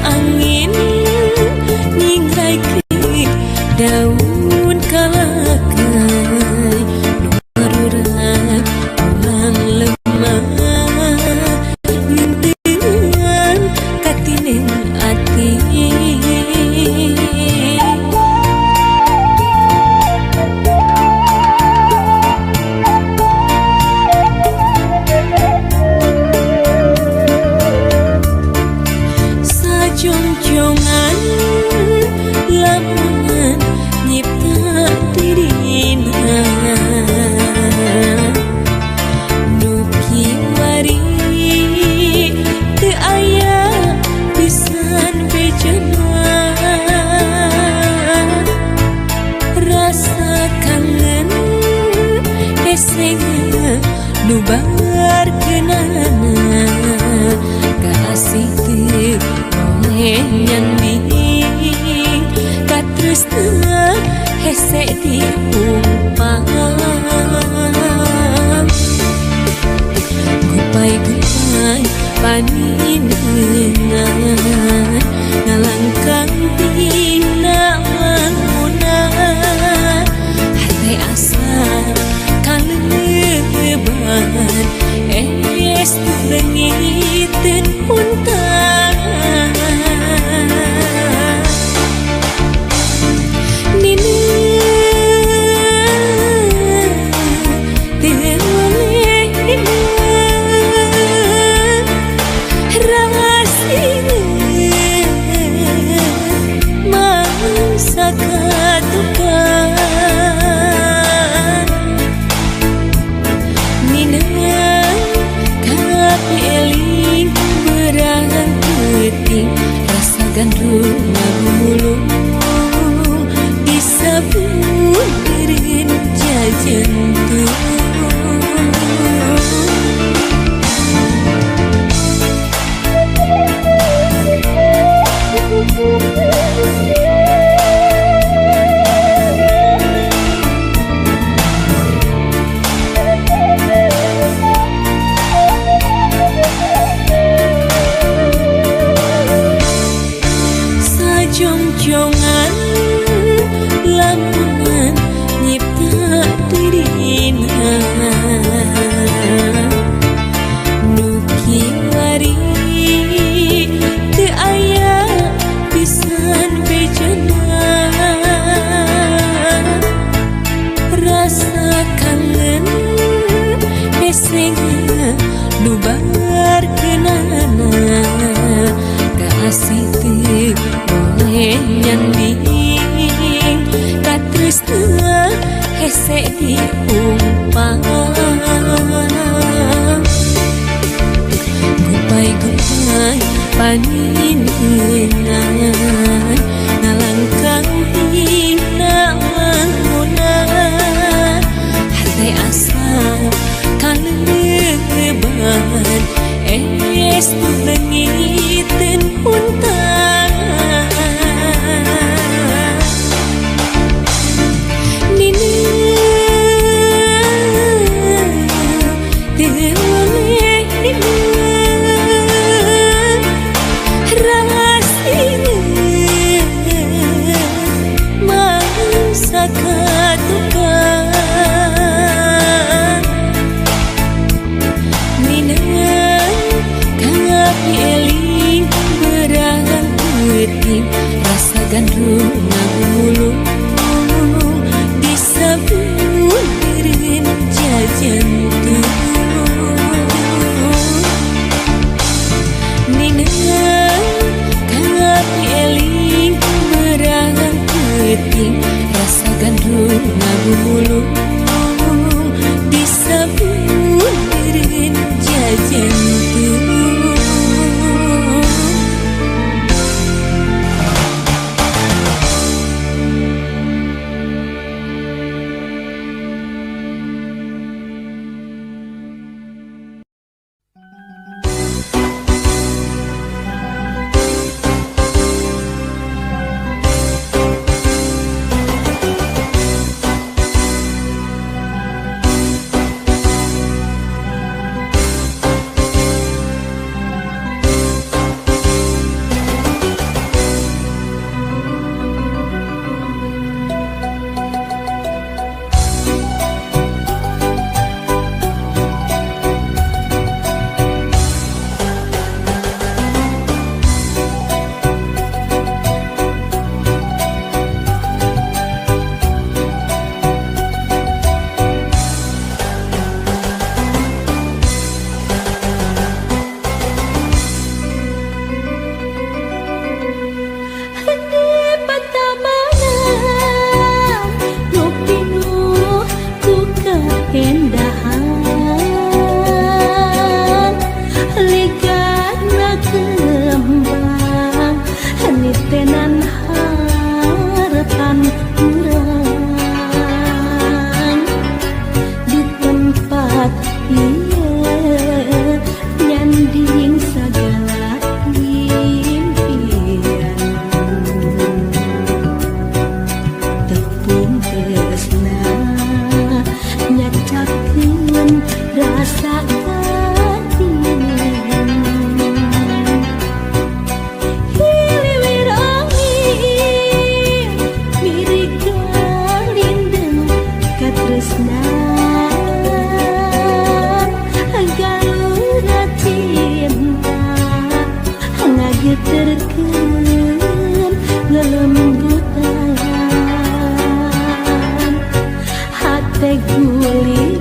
angin nyingrai ke daun kalakai marurat ulang lemah ngintingan katinen ati jongjongan lamungan nyipta dirina nuki wari teu aya pisan bejana rasa kangen eseng nu bangar kenana kasih teu nyanding katresna hese diumpam gupai-gupai paninengan ngalangkang dina mangunan hati asa kaleban es lengiten puntan gandrung ngagumulung disabun irin jajantung jongjongan lamungan nyipta dirina nuki wari teu aya pisan bejana rasa kangen eseng nu bangar kenana kasih teu nyanding katresna hese diumpam gupai-gupai paninengan ngalangkang dina mangunan hati asa kaleban es lengiten puntan rasa gandrung ngagumulung disabun irin jajantung ninengan kangapi eling berangan keting rasa gandrung ngagumulung disabun irin jajantung geterkeun lelembutan hate guli